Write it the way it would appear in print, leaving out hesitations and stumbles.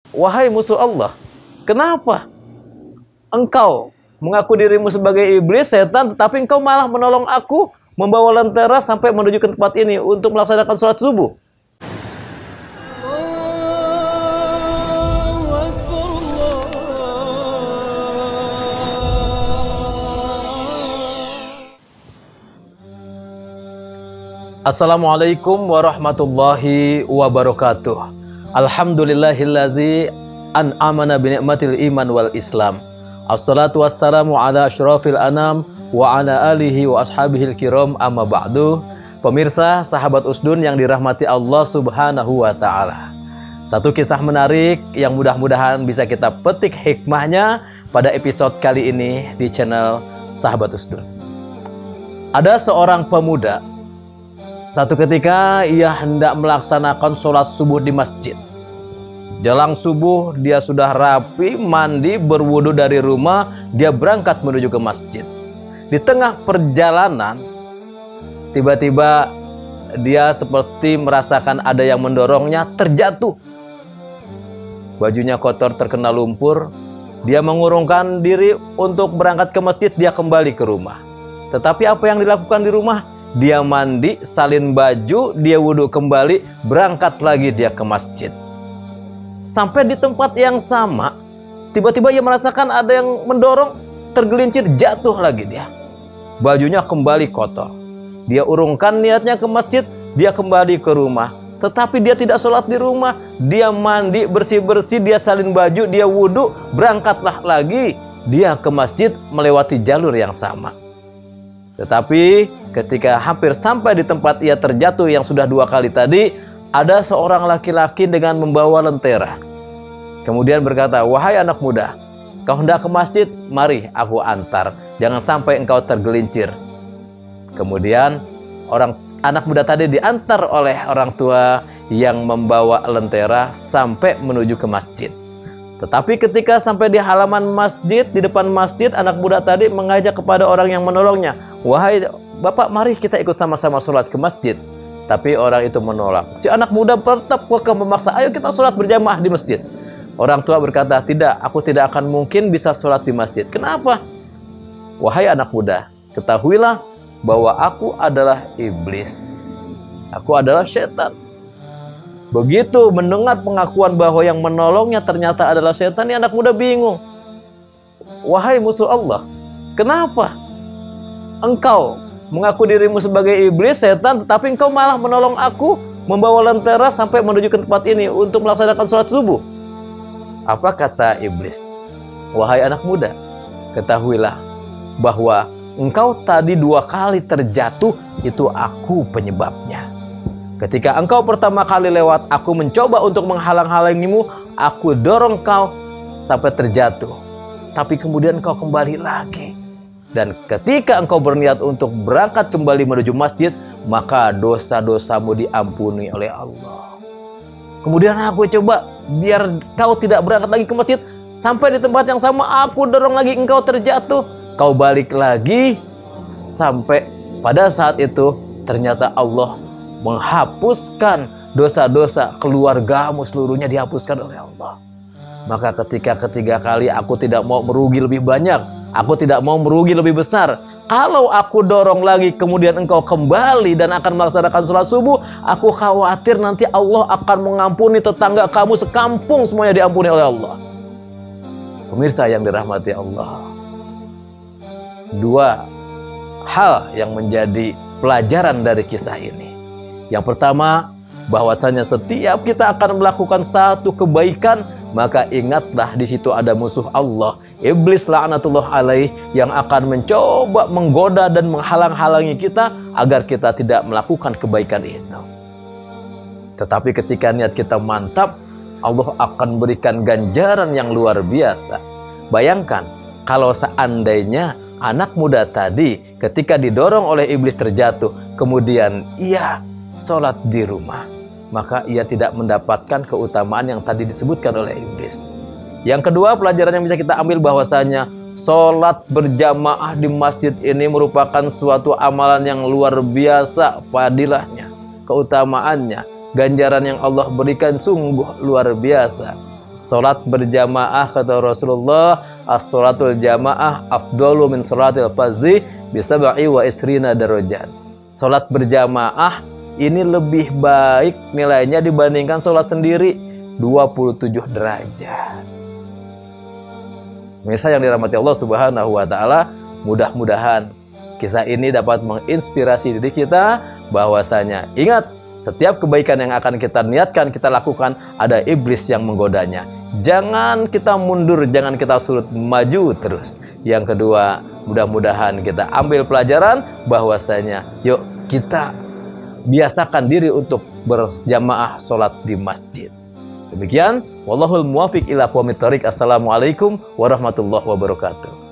Wahai musuh Allah, kenapa engkau mengaku dirimu sebagai iblis, setan, tetapi engkau malah menolong aku membawa lentera sampai menuju ke tempat ini untuk melaksanakan sholat subuh? Assalamualaikum warahmatullahi wabarakatuh. Alhamdulillahillazi an'amana binikmatil iman wal islam. Assalatu wassalamu ala asyrafil anam wa ala alihi wa ashabihil kiram, amma ba'du. Pemirsa, sahabat Usdun yang dirahmati Allah subhanahu wa ta'ala, satu kisah menarik yang mudah-mudahan bisa kita petik hikmahnya pada episode kali ini di channel Sahabat Usdun. Ada seorang pemuda. Satu ketika ia hendak melaksanakan sholat subuh di masjid. Jelang subuh dia sudah rapi, mandi, berwudu dari rumah. Dia berangkat menuju ke masjid. Di tengah perjalanan, tiba-tiba dia seperti merasakan ada yang mendorongnya, terjatuh. Bajunya kotor terkena lumpur. Dia mengurungkan diri untuk berangkat ke masjid. Dia kembali ke rumah. Tetapi apa yang dilakukan di rumah? Dia mandi, salin baju, dia wudhu kembali, berangkat lagi dia ke masjid. Sampai di tempat yang sama, tiba-tiba ia merasakan ada yang mendorong, tergelincir, jatuh lagi dia. Bajunya kembali kotor. Dia urungkan niatnya ke masjid, dia kembali ke rumah. Tetapi dia tidak sholat di rumah. Dia mandi, bersih-bersih, dia salin baju, dia wudhu, berangkatlah lagi. Dia ke masjid melewati jalur yang sama. Tetapi ketika hampir sampai di tempat ia terjatuh yang sudah 2 kali tadi, ada seorang laki-laki dengan membawa lentera. Kemudian berkata, "Wahai anak muda, kau hendak ke masjid? Mari aku antar. Jangan sampai engkau tergelincir." Kemudian anak muda tadi diantar oleh orang tua yang membawa lentera sampai menuju ke masjid. Tetapi ketika sampai di halaman masjid, di depan masjid, anak muda tadi mengajak kepada orang yang menolongnya, "Wahai bapak, mari kita ikut sama-sama sholat ke masjid." Tapi orang itu menolak. Si anak muda tetap memaksa, "Ayo kita sholat berjamaah di masjid." Orang tua berkata, "Tidak, aku tidak akan mungkin bisa sholat di masjid." "Kenapa?" "Wahai anak muda, ketahuilah bahwa aku adalah iblis. Aku adalah setan." Begitu mendengar pengakuan bahwa yang menolongnya ternyata adalah setan, ini anak muda bingung. "Wahai musuh Allah, kenapa engkau mengaku dirimu sebagai iblis, setan, tetapi engkau malah menolong aku membawa lentera sampai menuju ke tempat ini untuk melaksanakan sholat subuh?" Apa kata iblis? "Wahai anak muda, ketahuilah bahwa engkau tadi 2 kali terjatuh, itu aku penyebabnya. Ketika engkau pertama kali lewat, aku mencoba untuk menghalang-halangimu, aku dorong kau sampai terjatuh. Tapi kemudian engkau kembali lagi. Dan ketika engkau berniat untuk berangkat kembali menuju masjid, maka dosa-dosamu diampuni oleh Allah. Kemudian aku coba biar kau tidak berangkat lagi ke masjid. Sampai di tempat yang sama, aku dorong lagi, engkau terjatuh. Kau balik lagi. Sampai pada saat itu, ternyata Allah menghapuskan dosa-dosa keluargamu seluruhnya, dihapuskan oleh Allah. Maka ketika ketiga kali aku tidak mau merugi lebih banyak, aku tidak mau merugi lebih besar. Kalau aku dorong lagi kemudian engkau kembali dan akan melaksanakan sholat subuh, aku khawatir nanti Allah akan mengampuni tetangga kamu sekampung, semuanya diampuni oleh Allah." Pemirsa yang dirahmati Allah, 2 hal yang menjadi pelajaran dari kisah ini. Yang pertama, bahwasanya setiap kita akan melakukan satu kebaikan, maka ingatlah di situ ada musuh Allah, iblis laknatullah alaih, yang akan mencoba menggoda dan menghalang-halangi kita agar kita tidak melakukan kebaikan itu. Tetapi ketika niat kita mantap, Allah akan berikan ganjaran yang luar biasa. Bayangkan kalau seandainya anak muda tadi ketika didorong oleh iblis terjatuh, kemudian ia sholat di rumah, maka ia tidak mendapatkan keutamaan yang tadi disebutkan oleh iblis. Yang kedua, pelajaran yang bisa kita ambil bahwasanya sholat berjamaah di masjid ini merupakan suatu amalan yang luar biasa fadilahnya, keutamaannya, ganjaran yang Allah berikan sungguh luar biasa. Salat berjamaah kata Rasulullah, as-salatul jamaah afdalu min salatil fardhi bi sab'i wa isrina darajat. Salat berjamaah ini lebih baik nilainya dibandingkan salat sendiri, 27 derajat. Pemirsa yang dirahmati Allah Subhanahu wa taala, mudah-mudahan kisah ini dapat menginspirasi diri kita bahwasanya ingat, setiap kebaikan yang akan kita niatkan, kita lakukan, ada iblis yang menggodanya. Jangan kita mundur, jangan kita surut, maju terus. Yang kedua, mudah-mudahan kita ambil pelajaran bahwasanya yuk kita biasakan diri untuk berjamaah sholat di masjid. Demikian, wallahul muwafiq ila aqwamit thoriq. Assalamualaikum warahmatullahi wabarakatuh.